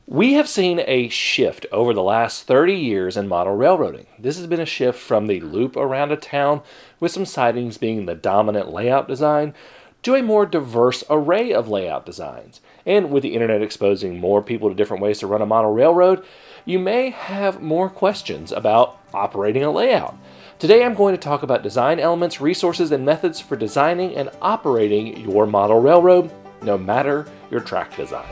We have seen a shift over the last 30 years in model railroading. This has been a shift from the loop around a town, with some sidings being the dominant layout design, to a more diverse array of layout designs. And with the internet exposing more people to different ways to run a model railroad, you may have more questions about operating a layout. Today I'm going to talk about design elements, resources, and methods for designing and operating your model railroad, no matter your track design.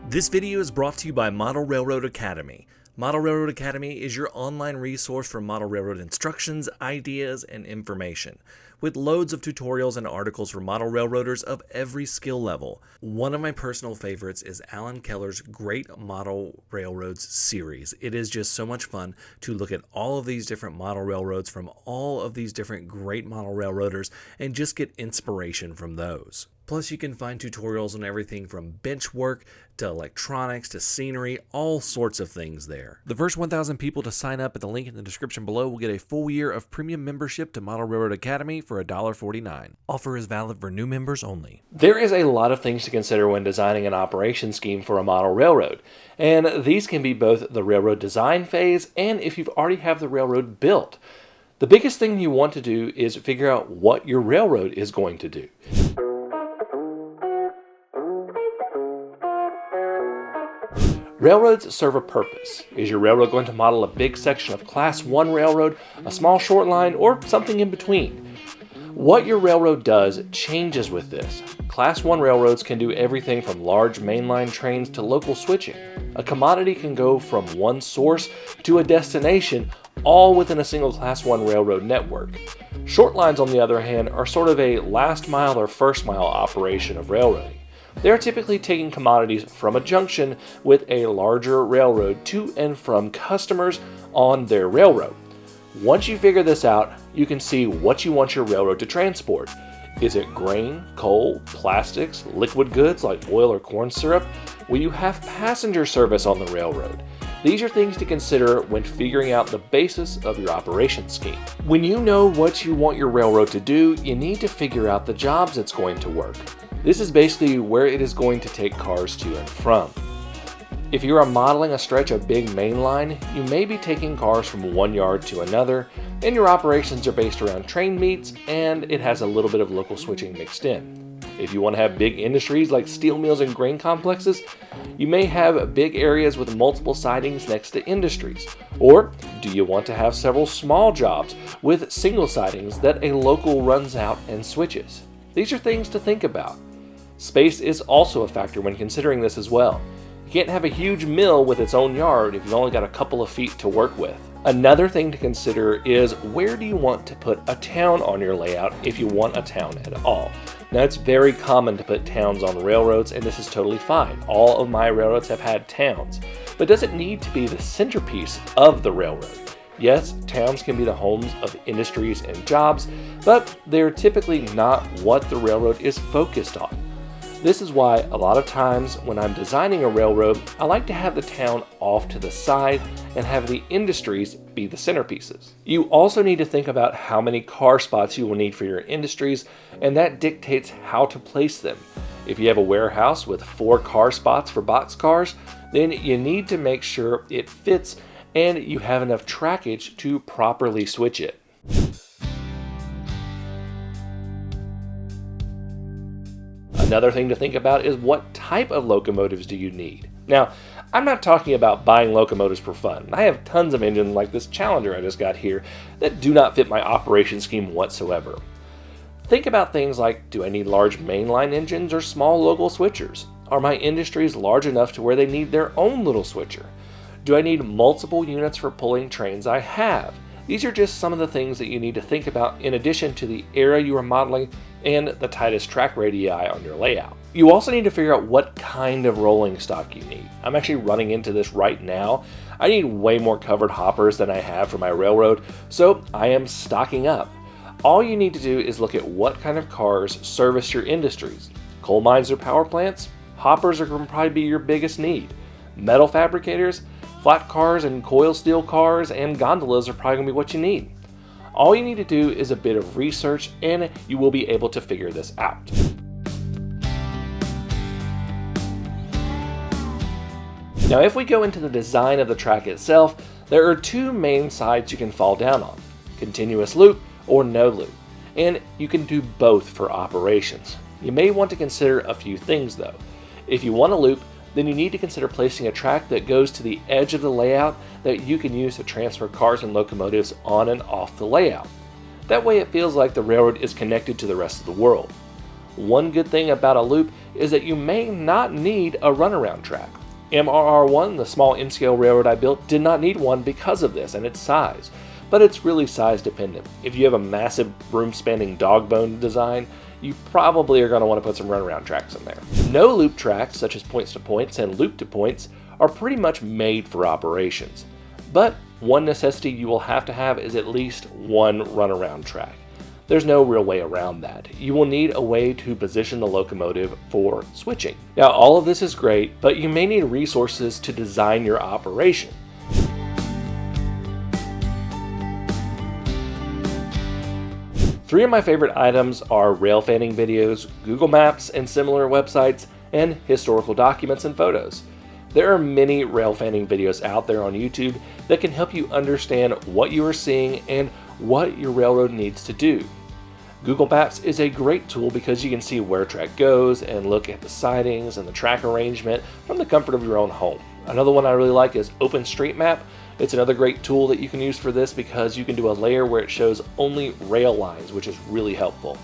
This video is brought to you by Model Railroad Academy. Model Railroad Academy is your online resource for model railroad instructions, ideas, and information, with loads of tutorials and articles for model railroaders of every skill level. One of my personal favorites is Alan Keller's Great Model Railroads series. It is just so much fun to look at all of these different model railroads from all of these different great model railroaders and just get inspiration from those. Plus, you can find tutorials on everything from bench work to electronics to scenery, all sorts of things there. The first 1,000 people to sign up at the link in the description below will get a full year of premium membership to Model Railroad Academy for $1.49. Offer is valid for new members only. There is a lot of things to consider when designing an operation scheme for a model railroad, and these can be both the railroad design phase and if you've already have the railroad built. The biggest thing you want to do is figure out what your railroad is going to do. Railroads serve a purpose. Is your railroad going to model a big section of Class 1 railroad, a small short line, or something in between? What your railroad does changes with this. Class 1 railroads can do everything from large mainline trains to local switching. A commodity can go from one source to a destination, all within a single Class 1 railroad network. Short lines, on the other hand, are sort of a last mile or first mile operation of railroading. They are typically taking commodities from a junction with a larger railroad to and from customers on their railroad. Once you figure this out, you can see what you want your railroad to transport. Is it grain, coal, plastics, liquid goods like oil or corn syrup? Will you have passenger service on the railroad? These are things to consider when figuring out the basis of your operation scheme. When you know what you want your railroad to do, you need to figure out the jobs it's going to work. This is basically where it is going to take cars to and from. If you are modeling a stretch of big main line, you may be taking cars from one yard to another, and your operations are based around train meets, and it has a little bit of local switching mixed in. If you want to have big industries like steel mills and grain complexes, you may have big areas with multiple sidings next to industries. Or do you want to have several small jobs with single sidings that a local runs out and switches? These are things to think about. Space is also a factor when considering this as well. You can't have a huge mill with its own yard if you've only got a couple of feet to work with. Another thing to consider is where do you want to put a town on your layout if you want a town at all. Now, it's very common to put towns on railroads, and this is totally fine. All of my railroads have had towns, but does it need to be the centerpiece of the railroad? Yes, towns can be the homes of industries and jobs, but they're typically not what the railroad is focused on. This is why a lot of times when I'm designing a railroad, I like to have the town off to the side and have the industries be the centerpieces. You also need to think about how many car spots you will need for your industries, and that dictates how to place them. If you have a warehouse with 4 car spots for boxcars, then you need to make sure it fits and you have enough trackage to properly switch it. Another thing to think about is what type of locomotives do you need? Now, I'm not talking about buying locomotives for fun. I have tons of engines like this Challenger I just got here that do not fit my operation scheme whatsoever. Think about things like, do I need large mainline engines or small local switchers? Are my industries large enough to where they need their own little switcher? Do I need multiple units for pulling trains I have? These are just some of the things that you need to think about in addition to the area you are modeling and the tightest track radii on your layout. You also need to figure out what kind of rolling stock you need. I'm actually running into this right now. I need way more covered hoppers than I have for my railroad, so I am stocking up. All you need to do is look at what kind of cars service your industries. Coal mines or power plants? Hoppers are going to probably be your biggest need. Metal fabricators? Flat cars and coil steel cars and gondolas are probably going to be what you need. All you need to do is a bit of research and you will be able to figure this out. Now, if we go into the design of the track itself, there are two main sides you can fall down on: continuous loop or no loop. And you can do both for operations. You may want to consider a few things though. If you want a loop, then you need to consider placing a track that goes to the edge of the layout that you can use to transfer cars and locomotives on and off the layout. That way it feels like the railroad is connected to the rest of the world. One good thing about a loop is that you may not need a runaround track. MRR1, the small in-scale railroad I built, did not need one because of this and its size, but it's really size dependent. If you have a massive room-spanning dog bone design, you probably are going to want to put some runaround tracks in there. No loop tracks, such as points to points and loop to points, are pretty much made for operations. But one necessity you will have to have is at least one runaround track. There's no real way around that. You will need a way to position the locomotive for switching. Now, all of this is great, but you may need resources to design your operation. Three of my favorite items are rail fanning videos, Google Maps and similar websites, and historical documents and photos. There are many rail fanning videos out there on YouTube that can help you understand what you are seeing and what your railroad needs to do. Google Maps is a great tool because you can see where a track goes and look at the sidings and the track arrangement from the comfort of your own home. Another one I really like is OpenStreetMap. It's another great tool that you can use for this because you can do a layer where it shows only rail lines, which is really helpful.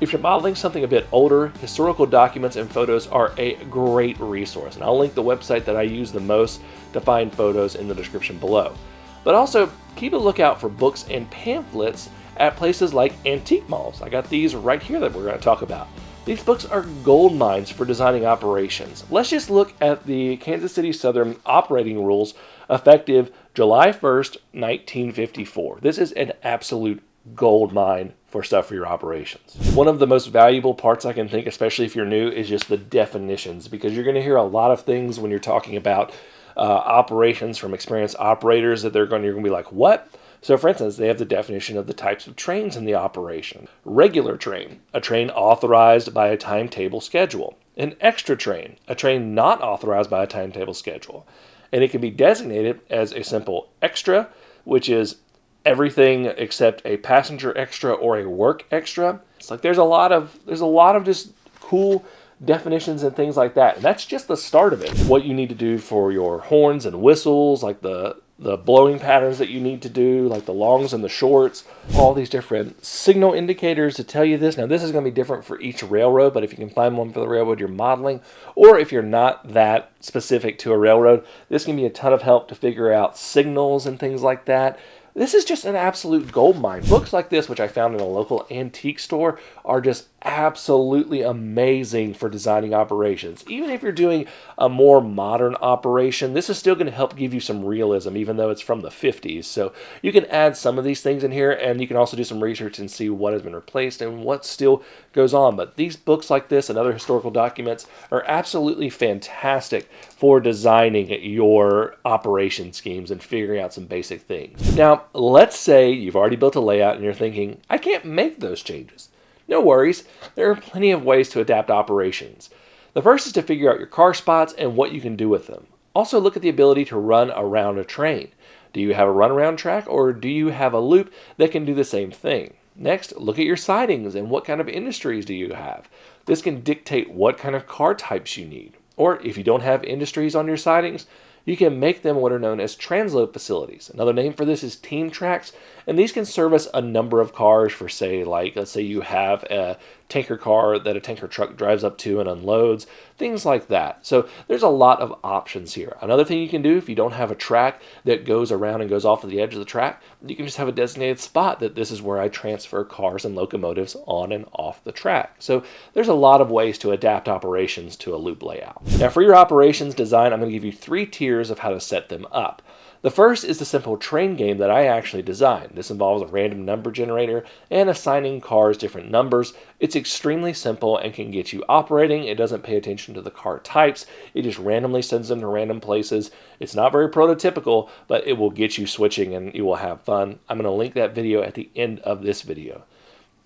If you're modeling something a bit older, historical documents and photos are a great resource, and I'll link the website that I use the most to find photos in the description below. But also, keep a lookout for books and pamphlets at places like antique malls. I got these right here that we're going to talk about. These books are gold mines for designing operations. Let's just look at the Kansas City Southern operating rules effective July 1st, 1954. This is an absolute gold mine for stuff for your operations. One of the most valuable parts I can think, especially if you're new, is just the definitions, because you're going to hear a lot of things when you're talking about operations from experienced operators that you're going to be like, what? So for instance, they have the definition of the types of trains in the operation. Regular train, a train authorized by a timetable schedule. An extra train, a train not authorized by a timetable schedule. And it can be designated as a simple extra, which is everything except a passenger extra or a work extra. It's like there's a lot of just cool definitions and things like that. And that's just the start of it. What you need to do for your horns and whistles, like the blowing patterns that you need to do, like the longs and the shorts, all these different signal indicators to tell you this. Now, this is going to be different for each railroad, but if you can find one for the railroad you're modeling, or if you're not that specific to a railroad, this can be a ton of help to figure out signals and things like that. This is just an absolute gold mine. Books like this, which I found in a local antique store, are just absolutely amazing for designing operations. Even if you're doing a more modern operation, this is still going to help give you some realism, even though it's from the 50s. So you can add some of these things in here, and you can also do some research and see what has been replaced and what still goes on. But these books like this and other historical documents are absolutely fantastic for designing your operation schemes and figuring out some basic things. Now, let's say you've already built a layout and you're thinking, I can't make those changes. No worries, there are plenty of ways to adapt operations. The first is to figure out your car spots and what you can do with them. Also look at the ability to run around a train. Do you have a runaround track, or do you have a loop that can do the same thing? Next, look at your sidings and what kind of industries do you have. This can dictate what kind of car types you need. Or if you don't have industries on your sidings, you can make them what are known as transload facilities. Another name for this is team tracks, and these can service a number of cars for, say, like, let's say you have a tanker car that a tanker truck drives up to and unloads, things like that. So there's a lot of options here. Another thing you can do if you don't have a track that goes around and goes off of the edge of the track, you can just have a designated spot that this is where I transfer cars and locomotives on and off the track. So there's a lot of ways to adapt operations to a loop layout. Now for your operations design, I'm going to give you 3 tiers of how to set them up. The first is the simple train game that I actually designed. This involves a random number generator and assigning cars different numbers. It's extremely simple and can get you operating. It doesn't pay attention to the car types. It just randomly sends them to random places. It's not very prototypical, but it will get you switching and you will have fun. I'm going to link that video at the end of this video.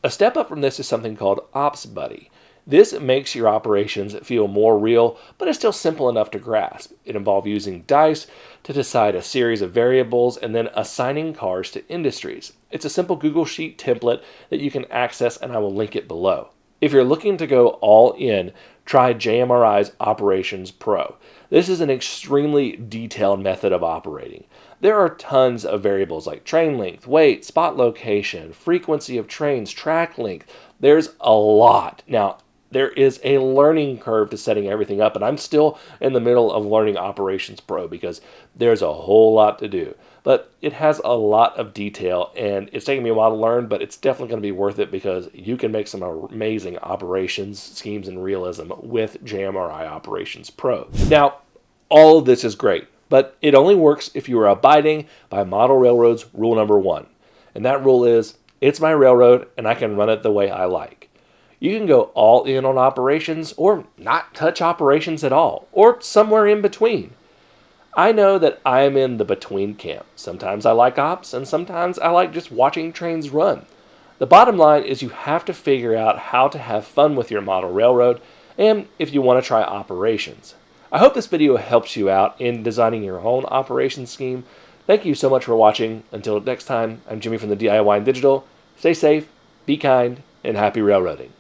A step up from this is something called Ops Buddy. This makes your operations feel more real, but it's still simple enough to grasp. It involves using dice to decide a series of variables and then assigning cars to industries. It's a simple Google Sheet template that you can access, and I will link it below. If you're looking to go all in, try JMRI's Operations Pro. This is an extremely detailed method of operating. There are tons of variables like train length, weight, spot location, frequency of trains, track length. There's a lot. Now, there is a learning curve to setting everything up, and I'm still in the middle of learning Operations Pro because there's a whole lot to do. But it has a lot of detail, and it's taken me a while to learn, but it's definitely going to be worth it because you can make some amazing operations, schemes, and realism with JMRI Operations Pro. Now, all of this is great, but it only works if you are abiding by Model Railroad's rule number 1. And that rule is, it's my railroad, and I can run it the way I like. You can go all in on operations or not touch operations at all, or somewhere in between. I know that I'm in the between camp. Sometimes I like ops, and sometimes I like just watching trains run. The bottom line is you have to figure out how to have fun with your model railroad, and if you want to try operations. I hope this video helps you out in designing your own operations scheme. Thank you so much for watching. Until next time, I'm Jimmy from the DIY and Digital. Stay safe, be kind, and happy railroading.